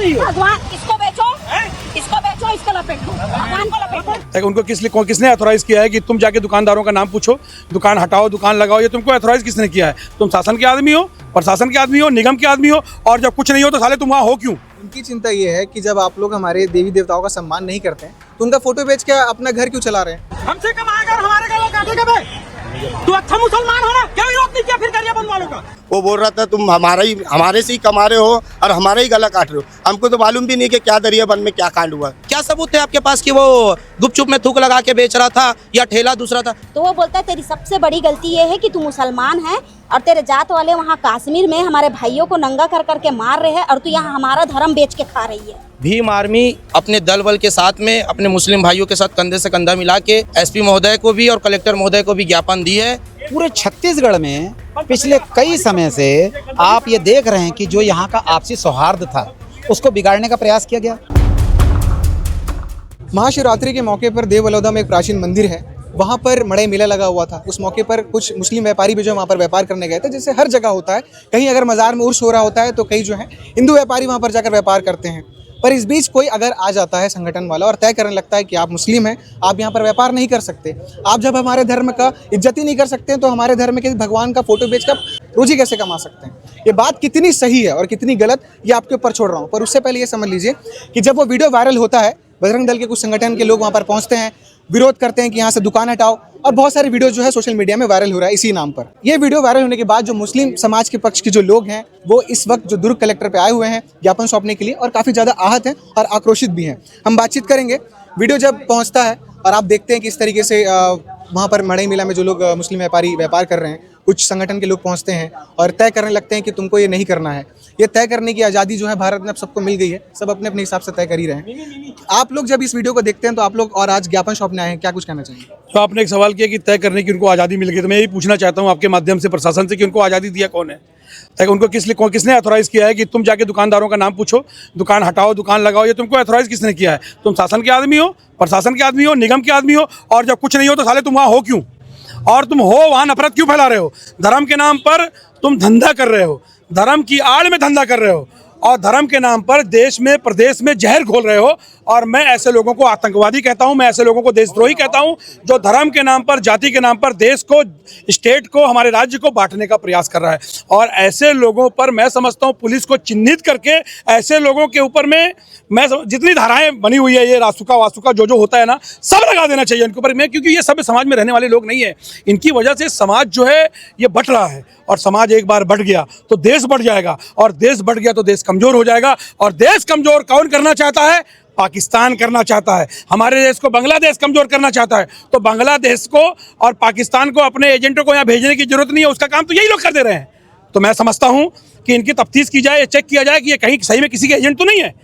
नहीं हो। भगवान इसको बेचो, इसको लपेटो, भगवान को लपेटो। उनको किसने अथॉराइज किया है कि तुम जाके दुकानदारों का नाम पूछो, दुकान हटाओ, दुकान लगाओ? ये तुमको अथॉराइज किसने किया है? तुम शासन के आदमी हो, प्रशासन के आदमी हो, निगम के आदमी हो, और जब कुछ नहीं हो तो साले तुम वहाँ हो क्यों? उनकी चिंता ये है कि जब आप लोग हमारे देवी देवताओं का सम्मान नहीं करते हैं तो उनका फोटो बेच के अपना घर क्यों चला रहे हैं? हमसे कमाएगा और हमारे गले काटेगा बे। तू अच्छा मुसलमान हो ना, क्या विरोध नहीं किया फिर करिया बंद वालों का? वो बोल रहा था तुम हमारे से ही कमा रहे हो और हमारे ही गला काट रहे हो। हमको तो मालूम भी नहीं कि क्या दरियाबंद में क्या कांड हुआ। क्या सबूत है आपके पास कि वो गुपचुप में थूक लगा के बेच रहा था या ठेला दूसरा था? तो वो बोलता है तेरी सबसे बड़ी गलती ये है कि तू मुसलमान है और तेरे जात वाले वहाँ कश्मीर में हमारे भाइयों को नंगा कर करके मार रहे हैं और तू यहाँ हमारा धर्म बेच के खा रही है। भीम आर्मी अपने दल बल के साथ में अपने मुस्लिम भाइयों के साथ कंधे से कंधा मिला के एसपी महोदय को भी और कलेक्टर महोदय को भी ज्ञापन दी है। पूरे छत्तीसगढ़ में पिछले कई समय से आप ये देख रहे हैं कि जो यहाँ का आपसी सौहार्द था उसको बिगाड़ने का प्रयास किया गया। महाशिवरात्रि के मौके पर देवबलौदा में एक प्राचीन मंदिर है, वहाँ पर मड़ई मेला लगा हुआ था। उस मौके पर कुछ मुस्लिम व्यापारी भी जो वहाँ पर व्यापार करने गए थे, जैसे हर जगह होता है। कहीं अगर मज़ार में उर्स हो रहा होता है तो कई जो है हिंदू व्यापारी वहाँ पर जाकर व्यापार करते हैं। पर इस बीच कोई अगर आ जाता है संगठन वाला और तय करने लगता है कि आप मुस्लिम हैं, आप यहाँ पर व्यापार नहीं कर सकते, आप जब हमारे धर्म का इज्जत ही नहीं कर सकते हैं तो हमारे धर्म के भगवान का फोटो बेचकर रोजी कैसे कमा सकते हैं? ये बात कितनी सही है और कितनी गलत, ये आपके ऊपर छोड़ रहा हूँ। पर उससे पहले ये समझ लीजिए कि जब वो वीडियो वायरल होता है, बजरंग दल के कुछ संगठन के लोग वहाँ पर पहुँचते हैं, विरोध करते हैं कि यहाँ से दुकान हटाओ, और बहुत सारे वीडियो जो है सोशल मीडिया में वायरल हो रहा है इसी नाम पर। ये वीडियो वायरल होने के बाद जो मुस्लिम समाज के पक्ष के जो लोग हैं वो इस वक्त जो दुर्ग कलेक्टर पे आए हुए हैं ज्ञापन सौंपने के लिए और काफ़ी ज़्यादा आहत हैं और आक्रोशित भी हैं। हम बातचीत करेंगे। वीडियो जब पहुँचता है और आप देखते हैं कि इस तरीके से वहाँ पर मड़ई मेला में जो लोग मुस्लिम व्यापारी व्यापार कर रहे हैं, कुछ संगठन के लोग पहुँचते हैं और तय करने लगते हैं कि तुमको ये नहीं करना है। ये तय करने की आज़ादी जो है भारत में अब सबको मिल गई है, सब अपने अपने हिसाब से तय कर ही रहे हैं। आप लोग जब इस वीडियो को देखते हैं तो आप लोग और आज ज्ञापन सौंपने आए हैं, क्या कुछ कहना चाहेंगे? तो आपने एक सवाल किया कि तय करने की उनको आज़ादी मिल गई, तो मैं यही पूछना चाहता हूँ आपके माध्यम से प्रशासन से कि उनको आज़ादी दिया कौन है? उनको किसने अथॉराइज किया है कि तुम जाके दुकानदारों का नाम पूछो, दुकान हटाओ, दुकान लगाओ? ये तुमको अथॉराइज किसने किया है? तुम शासन के आदमी हो, प्रशासन के आदमी हो, निगम के आदमी हो, और जब कुछ नहीं हो तो साले तुम वहाँ हो क्यों? और तुम हो वहाँ नफरत क्यों फैला रहे हो? धर्म के नाम पर तुम धंधा कर रहे हो, धर्म की आड़ में धंधा कर रहे हो, और धर्म के नाम पर देश में प्रदेश में जहर घोल रहे हो। और मैं ऐसे लोगों को आतंकवादी कहता हूं, मैं ऐसे लोगों को देशद्रोही कहता हूं जो धर्म के नाम पर, जाति के नाम पर देश को, स्टेट को, हमारे राज्य को बांटने का प्रयास कर रहा है। और ऐसे लोगों पर मैं समझता हूं पुलिस को चिन्हित करके ऐसे लोगों के ऊपर में मैं जितनी धाराएं बनी हुई है, ये रासुका वासुका जो होता है ना, सब लगा देना चाहिए इनके ऊपर। मैं क्योंकि ये सब समाज में रहने वाले लोग नहीं है, इनकी वजह से समाज जो है ये बट रहा है, और समाज एक बार बढ़ गया तो देश बढ़ जाएगा, और देश बढ़ गया तो देश कमजोर हो जाएगा। और देश कमजोर कौन करना चाहता है? पाकिस्तान करना चाहता है। हमारे देश को बांग्लादेश कमजोर करना चाहता है, तो बांग्लादेश को और पाकिस्तान को अपने एजेंटों को यहाँ भेजने की जरूरत नहीं है, उसका काम तो यही लोग कर दे रहे हैं। तो मैं समझता हूँ कि इनकी तफ्तीश की जाए, चेक किया जाए कि ये कहीं सही में किसी के एजेंट तो नहीं है,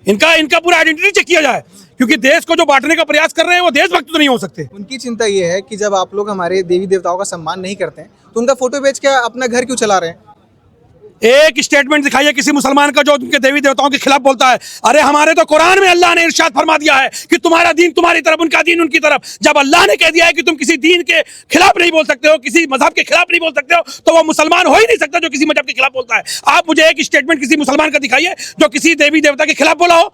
इनका पूरा आइडेंटिटी चेक किया जाए, क्योंकि देश को जो बांटने का प्रयास कर रहे हैं वो देशभक्त तो नहीं हो सकते। उनकी चिंता ये है कि जब आप लोग हमारे देवी देवताओं का सम्मान नहीं करते हैं तो उनका फोटो बेच के अपना घर क्यों चला रहे हैं? एक स्टेटमेंट दिखाइए किसी मुसलमान का जो उनके देवी देवताओं के खिलाफ बोलता है। अरे हमारे तो कुरान में अल्लाह ने इरशाद फरमा दिया है कि तुम्हारा दीन तुम्हारी तरफ, उनका दीन उनकी तरफ। जब अल्लाह ने कह दिया है कि तुम किसी दीन के खिलाफ नहीं बोल सकते हो, किसी मजहब के खिलाफ नहीं बोल सकते हो, तो वो मुसलमान हो ही नहीं सकता जो किसी मजहब के खिलाफ बोलता है। आप मुझे एक स्टेटमेंट किसी मुसलमान का दिखाइए जो किसी देवी देवता के खिलाफ बोला हो।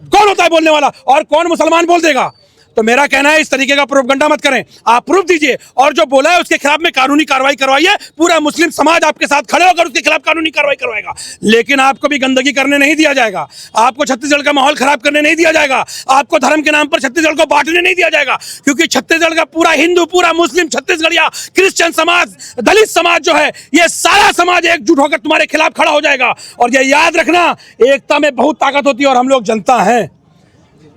कौन होता है बोलने वाला, और कौन मुसलमान बोल देगा? तो मेरा कहना है इस तरीके का प्रोपगंडा मत करें, आप प्रूफ दीजिए, और जो बोला है उसके खिलाफ में कानूनी कार्रवाई करवाइए। पूरा मुस्लिम समाज आपके साथ खड़े होकर उसके खिलाफ कानूनी कार्रवाई करवाएगा। लेकिन आपको भी गंदगी करने नहीं दिया जाएगा, आपको छत्तीसगढ़ का माहौल खराब करने नहीं दिया जाएगा, आपको धर्म के नाम पर छत्तीसगढ़ को बांटने नहीं दिया जाएगा। क्योंकि छत्तीसगढ़ का पूरा हिंदू, पूरा मुस्लिम, छत्तीसगढ़िया, क्रिश्चियन समाज, दलित समाज जो है, ये सारा समाज एकजुट होकर तुम्हारे खिलाफ खड़ा हो जाएगा। और ये याद रखना, एकता में बहुत ताकत होती है, और हम लोग जनता हैं,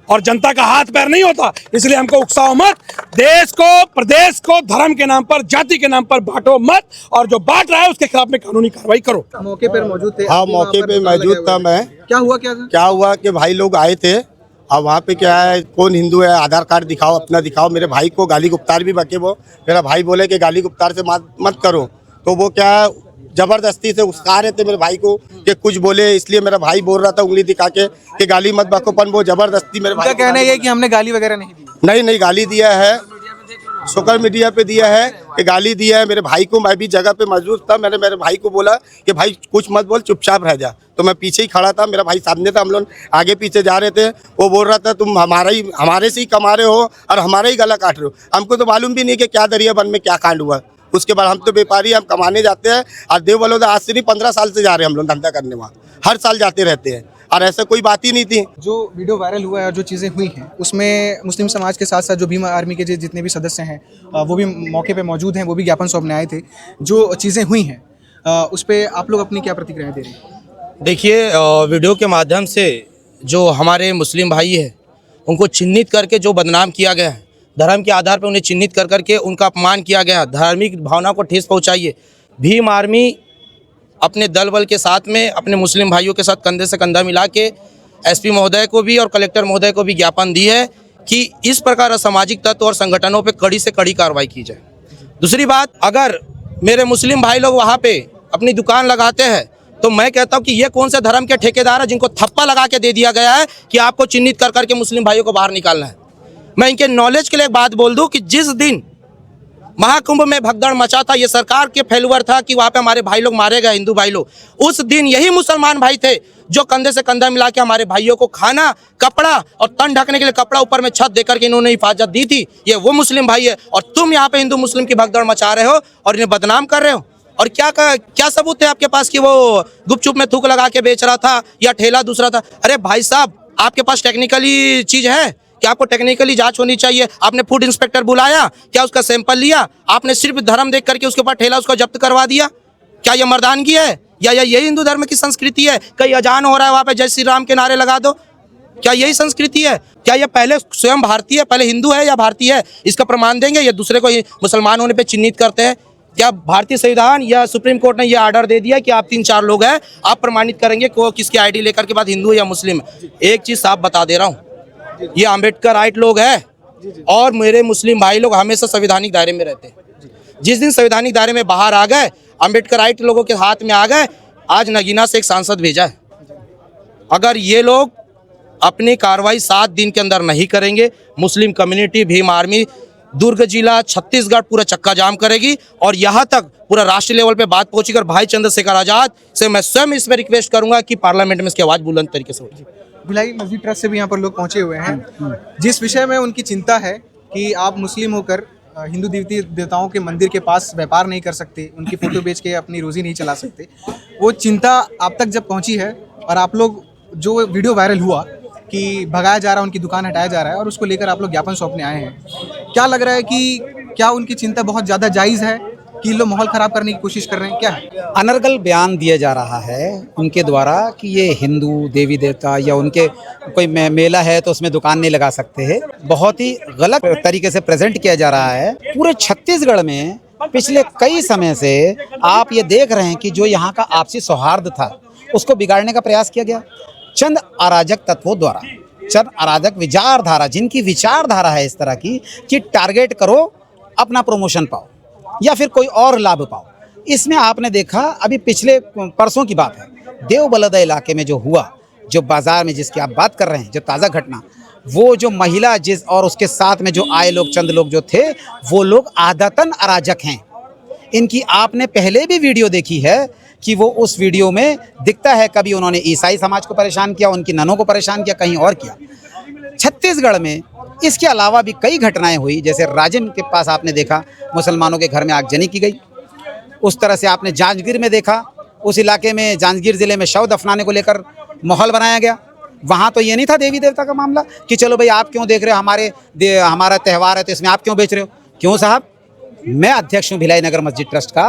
और जनता का हाथ पैर नहीं होता। इसलिए हमको उकसाओ मत, देश को, प्रदेश को धर्म के नाम पर, जाति के नाम पर बांटो मत, और जो बांट रहा है उसके खिलाफ में कानूनी कार्रवाई करो। मौके पर मौजूद थे? हाँ, मौके पे मौजूद था मैं। क्या हुआ कि भाई लोग आए थे, और वहाँ पे क्या है, कौन हिंदू है, आधार कार्ड दिखाओ, अपना दिखाओ। मेरे भाई को गाली गुप्तार भी बके, वो मेरा भाई बोले कि गाली गुप्तार से मत करो, तो वो क्या जबरदस्ती से उस्का रहे थे मेरे भाई को कि कुछ बोले, इसलिए मेरा भाई बोल रहा था उंगली दिखा के कि गाली मत बको, पर वो जबरदस्ती मेरे भाई का कहना है कि हमने गाली वगैरह नहीं दी। नहीं गाली दिया है, सोशल मीडिया पे दिया है कि गाली दिया है मेरे भाई को। मैं भी जगह पे मौजूद था, मैंने मेरे भाई को बोला कि भाई कुछ मत बोल, चुपचाप रह जा। तो मैं पीछे ही खड़ा था, मेरा भाई सामने था, हम लोग आगे पीछे जा रहे थे। वो बोल रहा था तुम हमारे से ही कमा रहे हो और हमारे ही गला काट रहे हो। हमको तो मालूम भी नहीं कि क्या दरियाबंद में क्या कांड हुआ। उसके बाद हम तो व्यापारी, हम कमाने जाते हैं और देव बलौदा आज से नहीं 15 साल से जा रहे हैं हम लोग धंधा करने, वहाँ हर साल जाते रहते हैं और ऐसा कोई बात ही नहीं थी। जो वीडियो वायरल हुआ है और जो चीज़ें हुई हैं उसमें मुस्लिम समाज के साथ साथ जो भीम आर्मी के जितने भी सदस्य हैं वो भी मौके पे मौजूद हैं, वो भी ज्ञापन सौंपने आए थे। जो चीज़ें हुई हैं उस पर आप लोग अपनी क्या प्रतिक्रिया दे रहे हैं? देखिए, वीडियो के माध्यम से जो हमारे मुस्लिम भाई हैं उनको चिन्हित करके जो बदनाम किया गया है, धर्म के आधार पर उन्हें चिन्हित कर करके उनका अपमान किया गया, धार्मिक भावना को ठेस पहुंचाई है। भीम आर्मी अपने दल बल के साथ में अपने मुस्लिम भाइयों के साथ कंधे से कंधा मिला के एसपी महोदय को भी और कलेक्टर महोदय को भी ज्ञापन दी है कि इस प्रकार असामाजिक तत्व और संगठनों पे कड़ी से कड़ी कार्रवाई की जाए। दूसरी बात, अगर मेरे मुस्लिम भाई लोग वहाँ पे अपनी दुकान लगाते हैं तो मैं कहता हूँ कि ये कौन से धर्म के ठेकेदार हैं जिनको थप्पा लगा के दे दिया गया है कि आपको चिन्हित कर करके मुस्लिम भाइयों को बाहर निकालना है। मैं इनके नॉलेज के लिए एक बात बोल दूं कि जिस दिन महाकुंभ में भगदड़ मचा था, ये सरकार के फेलुअर था कि वहाँ पे हमारे भाई लोग मारे गए, हिंदू भाई लोग, उस दिन यही मुसलमान भाई थे जो कंधे से कंधा मिला के हमारे भाइयों को खाना, कपड़ा और तन ढकने के लिए कपड़ा ऊपर में छत देकर के इन्होंने हिफाजत दी थी। ये वो मुस्लिम भाई है और तुम यहाँ पे हिंदू मुस्लिम की भगदड़ मचा रहे हो और इन्हें बदनाम कर रहे हो। और क्या सबूत है आपके पास कि वो गुपचुप में थूक लगा के बेच रहा था या ठेला दूसरा था? अरे भाई साहब, आपके पास टेक्निकली चीज है कि आपको टेक्निकली जांच होनी चाहिए। आपने फूड इंस्पेक्टर बुलाया, क्या उसका सैंपल लिया? आपने सिर्फ धर्म देख करके उसके ऊपर ठेला उसको जब्त करवा दिया? क्या ये मर्दानगी है या यही हिंदू धर्म की संस्कृति है? कहीं अजान हो रहा है वहाँ पे जय श्री राम के नारे लगा दो, क्या यही संस्कृति है? क्या ये पहले स्वयं भारतीय है, पहले हिंदू है या भारतीय है? इसका प्रमाण देंगे। ये दूसरे को मुसलमान होने पर चिन्हित करते हैं। क्या भारतीय संविधान या सुप्रीम कोर्ट ने ये ऑर्डर दे दिया कि आप 3-4 लोग हैं, आप प्रमाणित करेंगे को किसकी आईडी लेकर के बाद हिंदू है या मुस्लिम है? एक चीज साफ बता दे रहा हूँ, ये अम्बेडकर राइट लोग हैं और मेरे मुस्लिम भाई लोग हमेशा संवैधानिक दायरे में रहते हैं। जिस दिन संवैधानिक दायरे में बाहर आ गए, अम्बेडकर राइट लोगों के हाथ में आ गए, आज नगीना से एक सांसद भेजा है। अगर ये लोग अपनी कार्रवाई 7 दिन के अंदर नहीं करेंगे, मुस्लिम कम्युनिटी भीम आर्मी दुर्ग जिला छत्तीसगढ़ पूरा चक्का जाम करेगी और यहाँ तक पूरा राष्ट्रीय लेवल पे बात पहुंची। कर भाई चंद्रशेखर आजाद से मैं स्वयं इसमें रिक्वेस्ट करूंगा कि पार्लियामेंट में इसकी आवाज बुलंद तरीके से उठे। भिलाई मस्जिद ट्रस्ट से भी यहाँ पर लोग पहुँचे हुए हैं, जिस विषय में उनकी चिंता है कि आप मुस्लिम होकर हिंदू देवताओं के मंदिर के पास व्यापार नहीं कर सकते, उनकी फ़ोटो बेच के अपनी रोज़ी नहीं चला सकते। वो चिंता आप तक जब पहुँची है और आप लोग जो वीडियो वायरल हुआ कि भगाया जा रहा है, उनकी दुकान हटाया जा रहा है और उसको लेकर आप लोग ज्ञापन सौंपने आए हैं, क्या लग रहा है कि क्या उनकी चिंता बहुत ज़्यादा जायज़ है कि लोग माहौल ख़राब करने की कोशिश कर रहे हैं? क्या है? अनर्गल बयान दिया जा रहा है उनके द्वारा कि ये हिंदू देवी देवता या उनके कोई मेला है तो उसमें दुकान नहीं लगा सकते हैं। बहुत ही गलत तरीके से प्रेजेंट किया जा रहा है। पूरे छत्तीसगढ़ में पिछले कई समय से आप ये देख रहे हैं कि जो यहाँ का आपसी सौहार्द था उसको बिगाड़ने का प्रयास किया गया चंद अराजक तत्वों द्वारा। चंद अराजक विचारधारा, जिनकी विचारधारा है इस तरह की कि टारगेट करो, अपना प्रमोशन पाओ या फिर कोई और लाभ पाओ। इसमें आपने देखा, अभी पिछले परसों की बात है, देव बलौदा इलाके में जो हुआ, जो बाजार में जिसकी आप बात कर रहे हैं, जो ताज़ा घटना, वो जो महिला जिस और उसके साथ में जो आए लोग, चंद लोग जो थे, वो लोग आदतन अराजक हैं। इनकी आपने पहले भी वीडियो देखी है कि वो उस वीडियो में दिखता है, कभी उन्होंने ईसाई समाज को परेशान किया, उनकी ननों को परेशान किया, कहीं और किया। छत्तीसगढ़ में इसके अलावा भी कई घटनाएं हुई, जैसे राजिम के पास आपने देखा मुसलमानों के घर में आगजनी की गई। उस तरह से आपने जांजगीर में देखा, उस इलाके में जांजगीर ज़िले में शव दफनाने को लेकर माहौल बनाया गया। वहाँ तो ये नहीं था देवी देवता का मामला कि चलो भाई आप क्यों देख रहे हो, हमारा त्यौहार है तो इसमें आप क्यों बेच रहे हो। क्यों साहब, मैं अध्यक्ष हूँ भिलाई नगर मस्जिद ट्रस्ट का,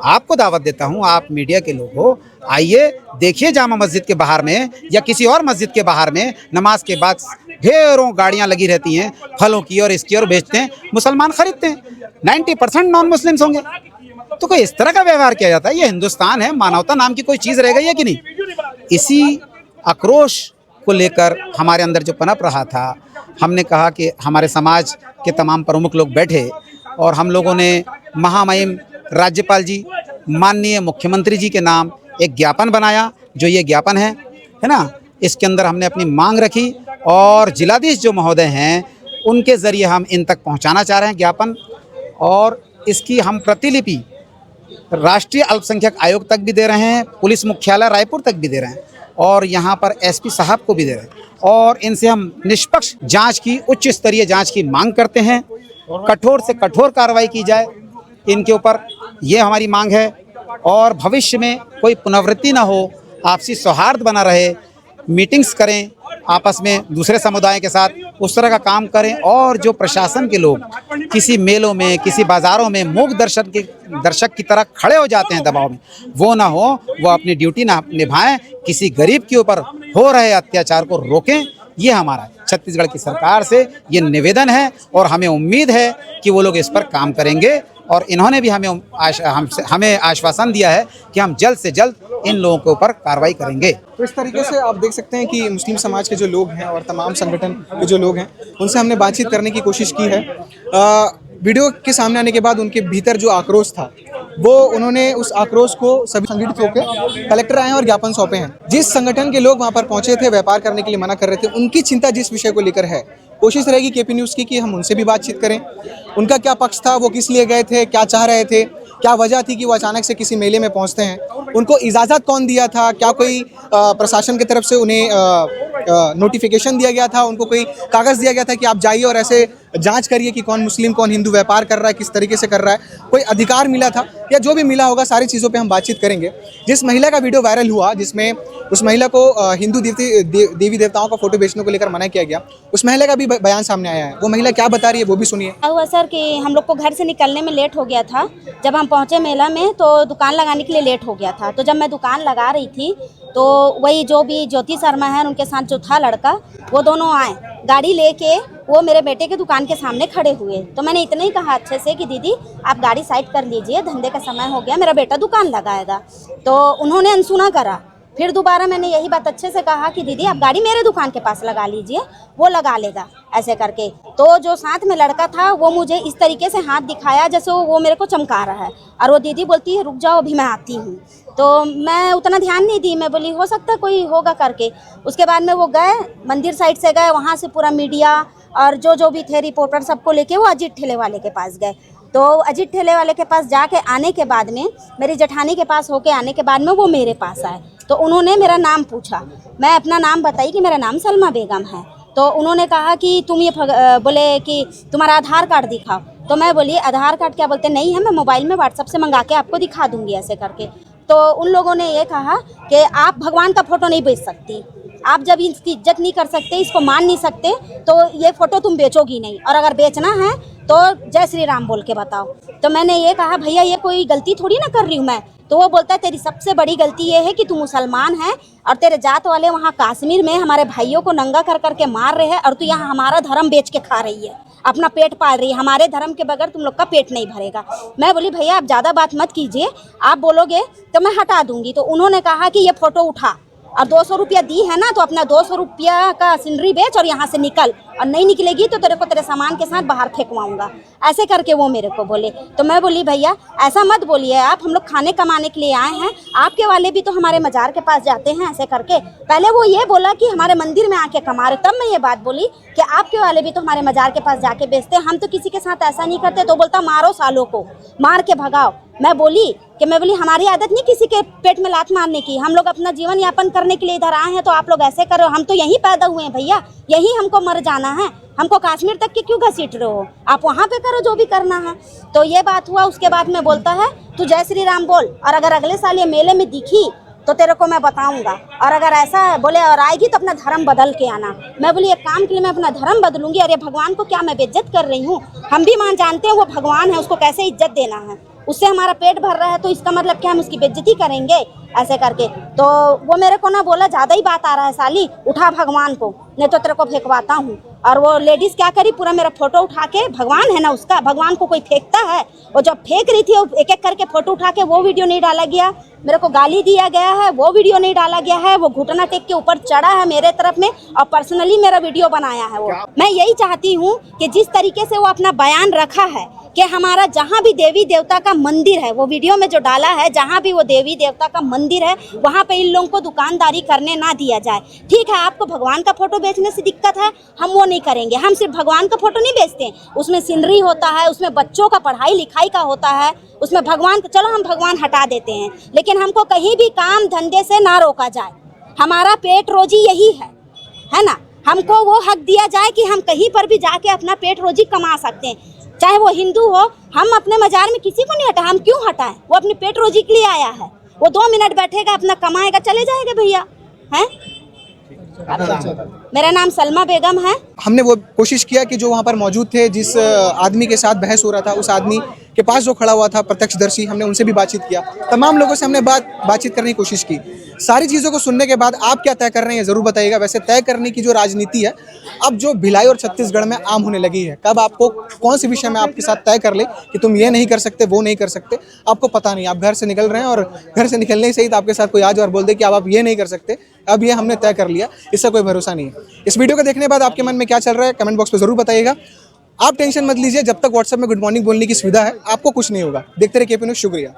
आपको दावत देता हूँ, आप मीडिया के लोग हो, आइए देखिए जामा मस्जिद के बाहर में या किसी और मस्जिद के बाहर में नमाज के बाद ढेरों गाड़ियाँ लगी रहती हैं, फलों की और इसकी, और बेचते हैं, मुसलमान खरीदते हैं। 90% नॉन मुस्लिम्स होंगे। तो कोई इस तरह का व्यवहार किया जाता है? ये हिंदुस्तान है, मानवता नाम की कोई चीज़ रह गई है कि नहीं? इसी आक्रोश को लेकर हमारे अंदर जो पनप रहा था, हमने कहा कि हमारे समाज के तमाम प्रमुख लोग बैठे और हम लोगों ने महामहिम राज्यपाल जी, माननीय मुख्यमंत्री जी के नाम एक ज्ञापन बनाया। जो ये ज्ञापन है ना, इसके अंदर हमने अपनी मांग रखी और जिलाधीश जो महोदय हैं उनके ज़रिए हम इन तक पहुंचाना चाह रहे हैं ज्ञापन। और इसकी हम प्रतिलिपि राष्ट्रीय अल्पसंख्यक आयोग तक भी दे रहे हैं, पुलिस मुख्यालय रायपुर तक भी दे रहे हैं और यहाँ पर एसपी साहब को भी दे रहे हैं और इनसे हम निष्पक्ष जांच की, उच्च स्तरीय जांच की मांग करते हैं। कठोर से कठोर कार्रवाई की जाए इनके ऊपर, ये हमारी मांग है और भविष्य में कोई पुनरावृत्ति ना हो, आपसी सौहार्द बना रहे, मीटिंग्स करें आपस में दूसरे समुदाय के साथ, उस तरह का काम करें। और जो प्रशासन के लोग किसी मेलों में, किसी बाज़ारों में मूक दर्शक की तरह खड़े हो जाते हैं दबाव में, वो ना हो, वो अपनी ड्यूटी ना निभाएं, किसी गरीब के ऊपर हो रहे अत्याचार को रोकें। ये हमारा छत्तीसगढ़ की सरकार से ये निवेदन है और हमें उम्मीद है कि वो लोग इस पर काम करेंगे और इन्होंने भी हमें आश्वासन दिया है कि हम जल्द से जल्द इन लोगों के ऊपर कार्रवाई करेंगे। तो इस तरीके से आप देख सकते हैं कि मुस्लिम समाज के जो लोग हैं और तमाम संगठन के जो लोग हैं उनसे हमने बातचीत करने की कोशिश की है। वीडियो के सामने आने के बाद उनके भीतर जो आक्रोश था वो उन्होंने उस आक्रोश को सभी संगठित होकर कलेक्टर आए और ज्ञापन सौंपे हैं। जिस संगठन के लोग वहाँ पर पहुँचे थे, व्यापार करने के लिए मना कर रहे थे, उनकी चिंता जिस विषय को लेकर है, कोशिश रहेगी केपी न्यूज़ की कि हम उनसे भी बातचीत करें। उनका क्या पक्ष था, वो किस लिए गए थे, क्या चाह रहे थे, क्या वजह थी कि वो अचानक से किसी मेले में पहुंचते हैं, उनको इजाज़त कौन दिया था, क्या कोई प्रशासन की तरफ से उन्हें नोटिफिकेशन दिया गया था, उनको कोई कागज़ दिया गया था कि आप जाइए और ऐसे जांच करिए कि कौन मुस्लिम कौन हिंदू व्यापार कर रहा है, किस तरीके से कर रहा है, कोई अधिकार मिला था या जो भी मिला होगा, सारी चीज़ों पे हम बातचीत करेंगे। जिस महिला का वीडियो वायरल हुआ जिसमें उस महिला को हिंदू देवी देवताओं का फोटो बेचने को लेकर मना किया गया, उस महिला का भी बयान सामने आया है। वो महिला क्या बता रही है वो भी सुनिए। हुआ सर कि हम लोग को घर से निकलने में लेट हो गया था। जब हम पहुंचे मेला में तो दुकान लगाने के लिए लेट हो गया था। तो जब मैं दुकान लगा रही थी तो वही जो भी ज्योति शर्मा है, उनके साथ जो था लड़का, वो दोनों आए गाड़ी लेके, वो मेरे बेटे के दुकान के सामने खड़े हुए। तो मैंने इतना ही कहा अच्छे से कि दीदी आप गाड़ी साइड कर लीजिए, धंधे का समय हो गया, मेरा बेटा दुकान लगाएगा। तो उन्होंने अनसुना करा। फिर दोबारा मैंने यही बात अच्छे से कहा कि दीदी आप गाड़ी मेरे दुकान के पास लगा लीजिए, वो लगा लेगा, ऐसे करके। तो जो साथ में लड़का था वो मुझे इस तरीके से हाथ दिखाया जैसे वो मेरे को चमका रहा है, और वो दीदी बोलती है रुक जाओ अभी मैं आती हूँ। तो मैं उतना ध्यान नहीं दी, मैं बोली हो सकता है कोई होगा करके। उसके बाद में वो गए मंदिर साइड से गए, वहाँ से पूरा मीडिया और जो भी थे रिपोर्टर सबको लेके वो अजीत ठेले वाले के पास गए। तो अजीत ठेले वाले के पास जाके आने के बाद में, मेरी जेठानी के पास होके आने के बाद में वो मेरे पास आए। तो उन्होंने मेरा नाम पूछा, मैं अपना नाम बताई कि मेरा नाम सलमा बेगम है। तो उन्होंने कहा कि तुम ये बोले कि तुम्हारा आधार कार्ड दिखाओ। तो मैं बोली आधार कार्ड क्या बोलते नहीं है, मैं मोबाइल में व्हाट्सएप से मंगा के आपको दिखा दूंगी, ऐसे करके। तो उन लोगों ने ये कहा कि आप भगवान का फोटो नहीं बेच सकती, आप जब इसकी इज्जत नहीं कर सकते, इसको मान नहीं सकते, तो ये फ़ोटो तुम बेचोगी नहीं, और अगर बेचना है तो जय श्री राम बोल के बताओ। तो मैंने ये कहा भैया ये कोई गलती थोड़ी ना कर रही हूँ मैं। तो वो बोलता है तेरी सबसे बड़ी गलती ये है कि तू मुसलमान है और तेरे जात वाले वहाँ कश्मीर में हमारे भाइयों को नंगा कर करके मार रहे हैं, और तू यहाँ हमारा धर्म बेच के खा रही है, अपना पेट पाल रही है, हमारे धर्म के बगैर तुम लोग का पेट नहीं भरेगा। मैं बोली भैया आप ज़्यादा बात मत कीजिए, आप बोलोगे तो मैं हटा दूंगी। तो उन्होंने कहा कि ये फ़ोटो उठा और 200 रुपया दी है ना, तो अपना 200 रुपया का सिनरी बेच और यहाँ से निकल, और नहीं निकलेगी तो तेरे को तेरे सामान के साथ बाहर फेंकवाऊंगा, ऐसे करके वो मेरे को बोले। तो मैं बोली भैया ऐसा मत बोलिए आप, हम लोग खाने कमाने के लिए आए हैं, आपके वाले भी तो हमारे मज़ार के पास जाते हैं, ऐसे करके। पहले वो ये बोला कि हमारे मंदिर में आके कमा रहे, तब मैं ये बात बोली कि आपके वाले भी तो हमारे मज़ार के पास जाके बेचते हैं, हम तो किसी के साथ ऐसा नहीं करते। तो बोलता मारो सालों को, मार के भगाओ। मैं बोली हमारी आदत नहीं किसी के पेट में लात मारने की, हम लोग अपना जीवन यापन करने के लिए इधर आए हैं, तो आप लोग ऐसे करो, हम तो यहीं पैदा हुए हैं भैया, यहीं हमको मर जाना है, हमको कश्मीर तक के क्यों घसीट रहे हो, आप वहाँ पे करो जो भी करना है। तो ये बात हुआ। उसके बाद में बोलता है तू जय श्री राम बोल, और अगर अगले साल ये मेले में दिखी तो तेरे को मैं बताऊंगा, और अगर ऐसा बोले और आएगी तो अपना धर्म बदल के आना। मैं बोली एक काम के लिए मैं अपना धर्म बदलूंगी, और ये भगवान को क्या मैं बेइज्जत कर रही हूँ, हम भी मान जानते हैं वो भगवान है, उसको कैसे इज्जत देना है, उससे हमारा पेट भर रहा है, तो इसका मतलब क्या हम उसकी बेइज्जती करेंगे, ऐसे करके। तो वो मेरे को ना बोला ज़्यादा ही बात आ रहा है साली, उठा भगवान को, नहीं तो तेरे को फेंकवाता हूँ। और वो लेडीज़ क्या करी, पूरा मेरा फोटो उठा के, भगवान है ना उसका, भगवान को कोई फेंकता है, वो जब फेंक रही थी एक एक करके फोटो उठा के, वो वीडियो नहीं डाला गया, मेरे को गाली दिया गया है, वो वीडियो नहीं डाला गया है, वो घुटना टेक के ऊपर चढ़ा है मेरे तरफ में और पर्सनली मेरा वीडियो बनाया है वो। मैं यही चाहती हूँ कि जिस तरीके से वो अपना बयान रखा है कि हमारा जहाँ भी देवी देवता का मंदिर है, वो वीडियो में जो डाला है, जहाँ भी वो देवी देवता का मंदिर है वहाँ पे इन लोगों को दुकानदारी करने ना दिया जाए। ठीक है, आपको भगवान का फोटो बेचने से दिक्कत है, हम वो नहीं करेंगे। हम सिर्फ भगवान का फोटो नहीं बेचते हैं, उसमें सीनरी होता है, उसमें बच्चों का पढ़ाई लिखाई का होता है, उसमें भगवान, चलो हम भगवान हटा देते हैं, लेकिन हमको कहीं भी काम धंधे से ना रोका जाए। हमारा पेट रोजी यही है ना। हमको वो हक दिया जाए कि हम कहीं पर भी जाके अपना पेट रोजी कमा सकते हैं, चाहे वो हिंदू हो। हम अपने मजार में किसी को नहीं हटा, हम क्यों हटाएं? वो अपने पेट रोजी के लिए आया है, वो 2 मिनट बैठेगा, अपना कमाएगा, चले जाएगा भैया। हैं? मेरा नाम सलमा बेगम है। हमने वो कोशिश किया कि जो वहाँ पर मौजूद थे, जिस आदमी के साथ बहस हो रहा था, उस आदमी के पास जो खड़ा हुआ था प्रत्यक्षदर्शी, हमने उनसे भी बातचीत किया। तमाम लोगों से हमने बातचीत करने की कोशिश की। सारी चीज़ों को सुनने के बाद आप क्या तय कर रहे हैं ज़रूर बताइएगा। वैसे तय करने की जो राजनीति है अब जो भिलाई और छत्तीसगढ़ में आम होने लगी है, कब आपको कौन से विषय में आपके साथ तय कर ले कि तुम ये नहीं कर सकते, वो नहीं कर सकते, आपको पता नहीं। आप घर से निकल रहे हैं और घर से निकलने से ही तो आपके साथ कोई आज और बोल दे कि अब आप ये नहीं कर सकते, अब ये हमने तय कर लिया, इसका कोई भरोसा नहीं है। इस वीडियो को देखने के बाद आपके मन में क्या चल रहा है कमेंट बॉक्स में ज़रूर बताइएगा। आप टेंशन मत लीजिए, जब तक व्हाट्सएप में गुड मॉर्निंग बोलने की सुविधा है आपको कुछ नहीं होगा। देखते रहिए केपी न्यूज़। शुक्रिया।